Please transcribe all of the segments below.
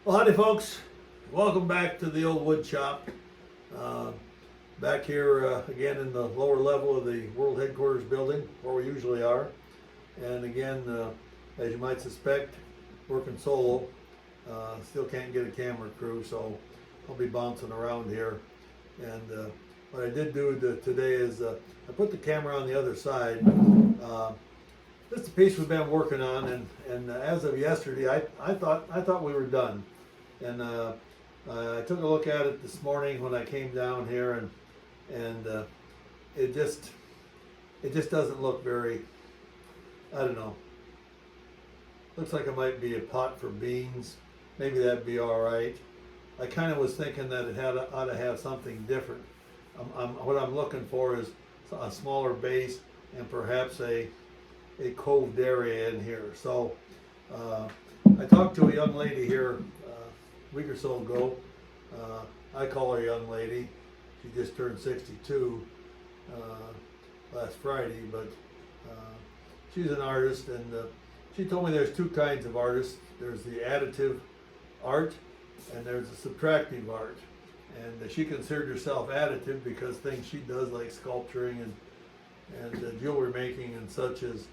Well, howdy folks. Welcome back to the old wood shop. Uh, Back here again in the lower level of the world headquarters building where we usually are. And again, as you might suspect, working solo. Still can't get a camera crew, so I'll be bouncing around here. And what I did do today is I put the camera on the other side. This is a piece we've been working on, and as of yesterday, I thought we were done. And I took a look at it this morning when I came down here, and it just doesn't look very, I don't know. Looks like it might be a pot for beans. Maybe that'd be all right. I kind of was thinking that it ought to have something different. What I'm looking for is a smaller base and perhaps a coved area in here. So I talked to a young lady here a week or so ago. I call her a young lady. She just turned 62 last Friday, but she's an artist, and she told me there's two kinds of artists. There's the additive art and there's the subtractive art. And she considered herself additive because things she does like sculpturing and jewelry making and such as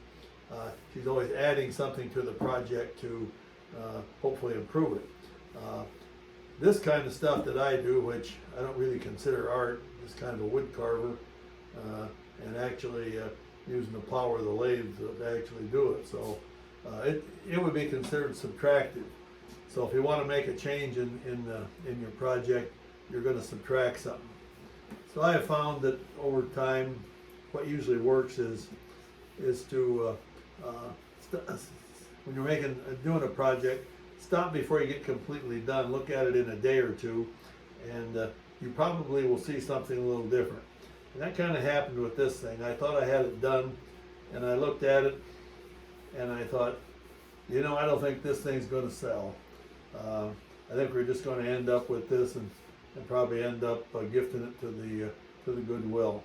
she's always adding something to the project to hopefully improve it. This kind of stuff that I do, which I don't really consider art, is kind of a wood carver, and actually using the power of the lathe to actually do it. So it would be considered subtractive. So if you want to make a change in your project, you're going to subtract something. So I have found that over time, what usually works is to when you're doing a project, stop before you get completely done. Look at it in a day or two, and you probably will see something a little different. And that kind of happened with this thing. I thought I had it done, and I looked at it, and I thought, I don't think this thing's going to sell. I think we're just going to end up with this and probably end up gifting it to the Goodwill.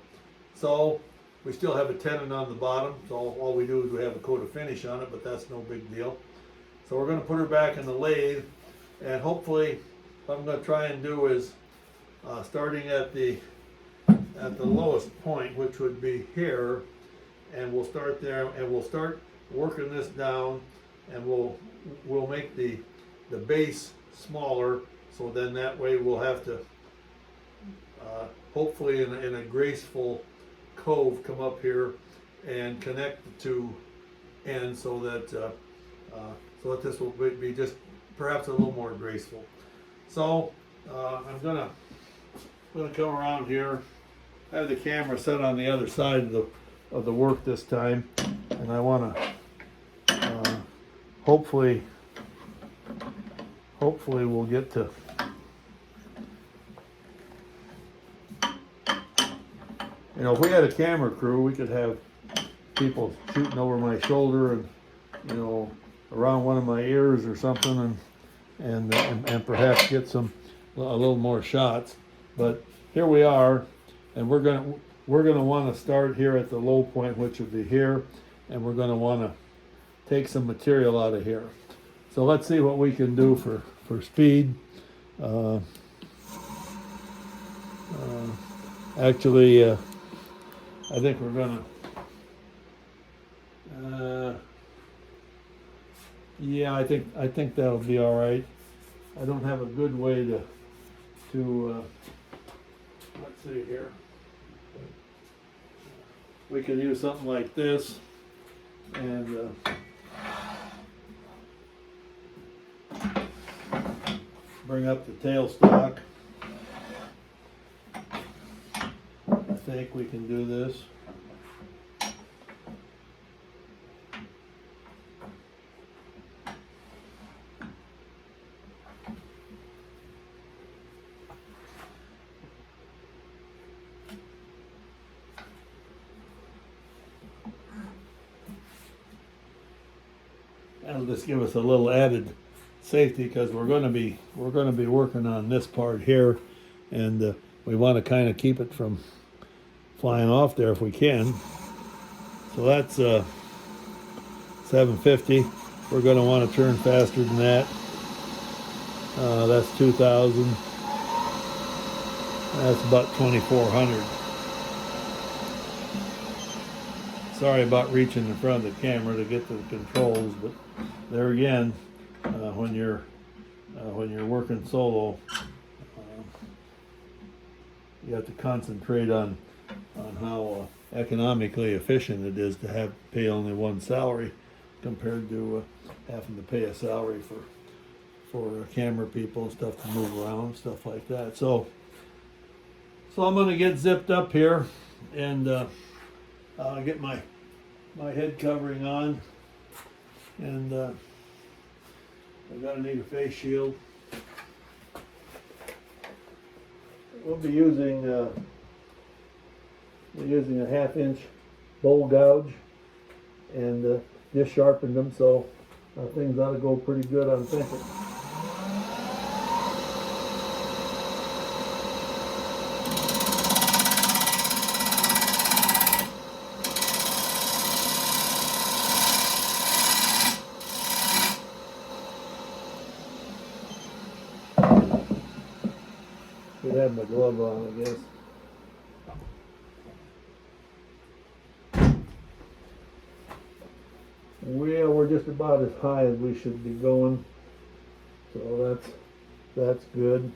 So we still have a tenon on the bottom, so all we do is we have a coat of finish on it, but that's no big deal. So we're going to put her back in the lathe, and hopefully what I'm going to try and do is starting at the lowest point, which would be here, and we'll start there, and we'll start working this down, and we'll make the base smaller, so then that way we'll have to hopefully in a graceful cove come up here and connect the two ends so that this will be just perhaps a little more graceful. So I'm gonna come around here. I have the camera set on the other side of the work this time, and I want to hopefully we'll get to if we had a camera crew, we could have people shooting over my shoulder and around one of my ears or something, and perhaps get a little more shots. But here we are, and we're gonna want to start here at the low point, which would be here, and we're gonna want to take some material out of here. So let's see what we can do for speed. Actually, I think we're gonna. Yeah, I think that'll be all right. I don't have a good way to let's see here. We could use something like this, and bring up the tailstock. I think we can do this. That'll just give us a little added safety because we're going to be working on this part here, and we want to kind of keep it from flying off there if we can. So that's 750. We're going to want to turn faster than that. That's 2,000. That's about 2,400. Sorry about reaching in front of the camera to get to the controls, but there again, when you're working solo, you have to concentrate on how economically efficient it is to have pay only one salary compared to having to pay a salary for camera people and stuff to move around, stuff like that. So I'm going to get zipped up here and get my head covering on, and I'm going to need a face shield. We'll be using a 1/2-inch bowl gouge, and just sharpened them, so things ought to go pretty good, I'm thinking. Should have my glove on, I guess. Well, we're just about as high as we should be going, so that's good.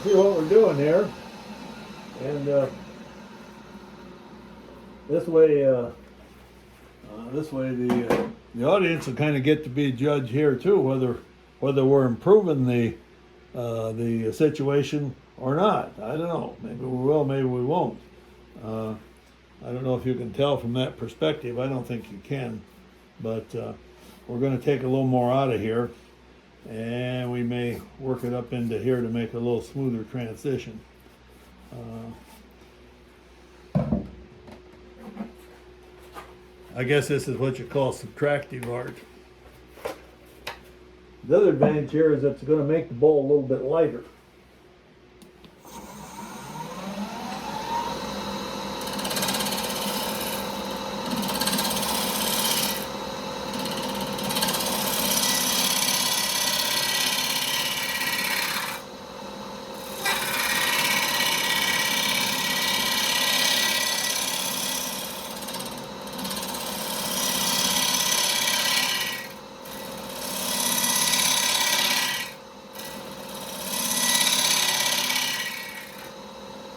See what we're doing here, and this way the audience will kind of get to be judged here too, whether we're improving the situation or not. I don't know. Maybe we will, maybe we won't. I don't know if you can tell from that perspective. I don't think you can, but we're going to take a little more out of here, and we may work it up into here to make a little smoother transition. I guess this is what you call subtractive art. The other advantage here is it's going to make the bowl a little bit lighter.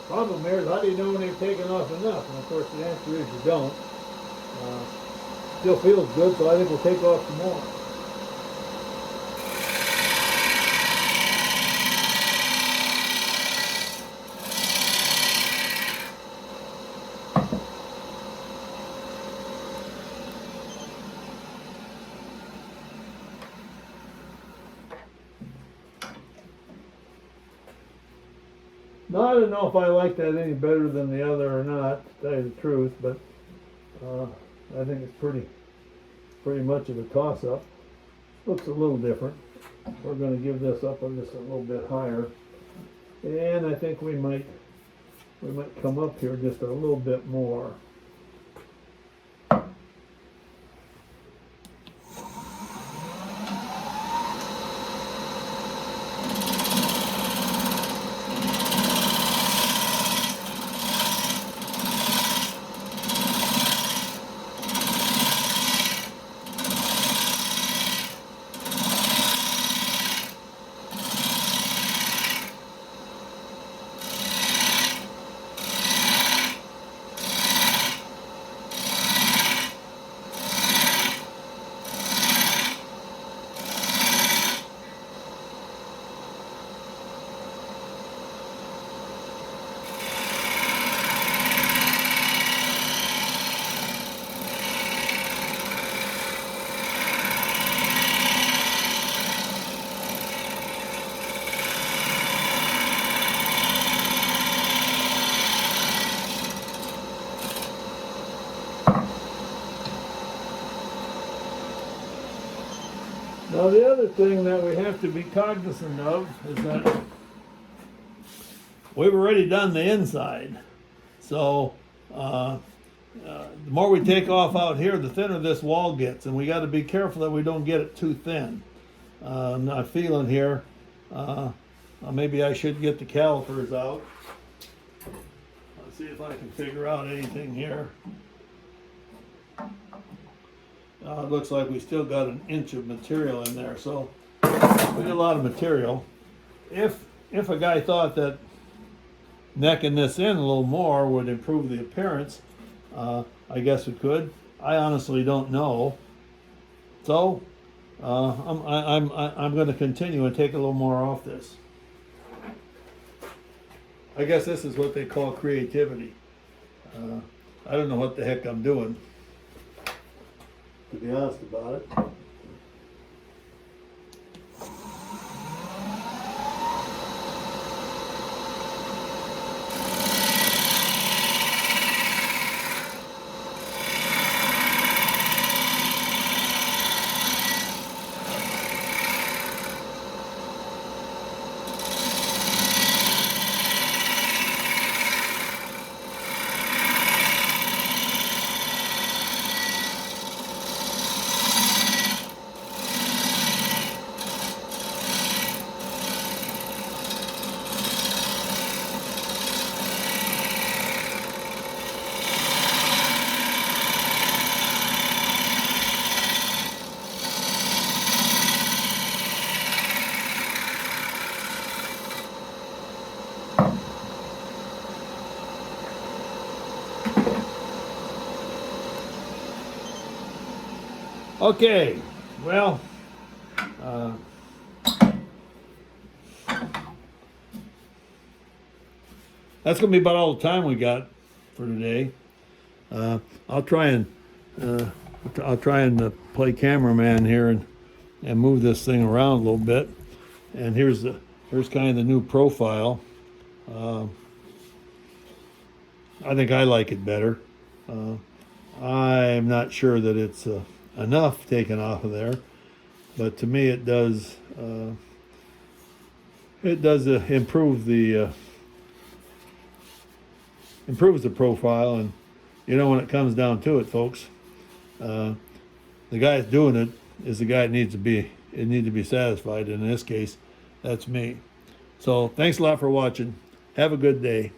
Problem here is, how do you know when they've taken off enough? And of course the answer is you don't. Still feels good, so I think we'll take off some more. Now, I don't know if I like that any better than the other or not, to tell you the truth, but I think it's pretty much of a toss-up. Looks a little different. We're going to give this up on just a little bit higher, and I think we might come up here just a little bit more. Now the other thing that we have to be cognizant of is that we've already done the inside. So the more we take off out here, the thinner this wall gets, and we got to be careful that we don't get it too thin. I'm not feeling here. Maybe I should get the calipers out. Let's see if I can figure out anything here. It looks like we still got an inch of material in there, so we got a lot of material. If a guy thought that necking this in a little more would improve the appearance, I guess it could. I honestly don't know. So I'm going to continue and take a little more off this. I guess this is what they call creativity. I don't know what the heck I'm doing, to be honest about it. Okay, well, that's going to be about all the time we got for today. I'll try and play cameraman here and move this thing around a little bit. And here's kind of the new profile. I think I like it better. I'm not sure that it's enough taken off of there, but to me it does improve the improves the profile. And you know, when it comes down to it, folks, the guy that's doing it is the guy that needs to be satisfied, and in this case that's me. So thanks a lot for watching. Have a good day.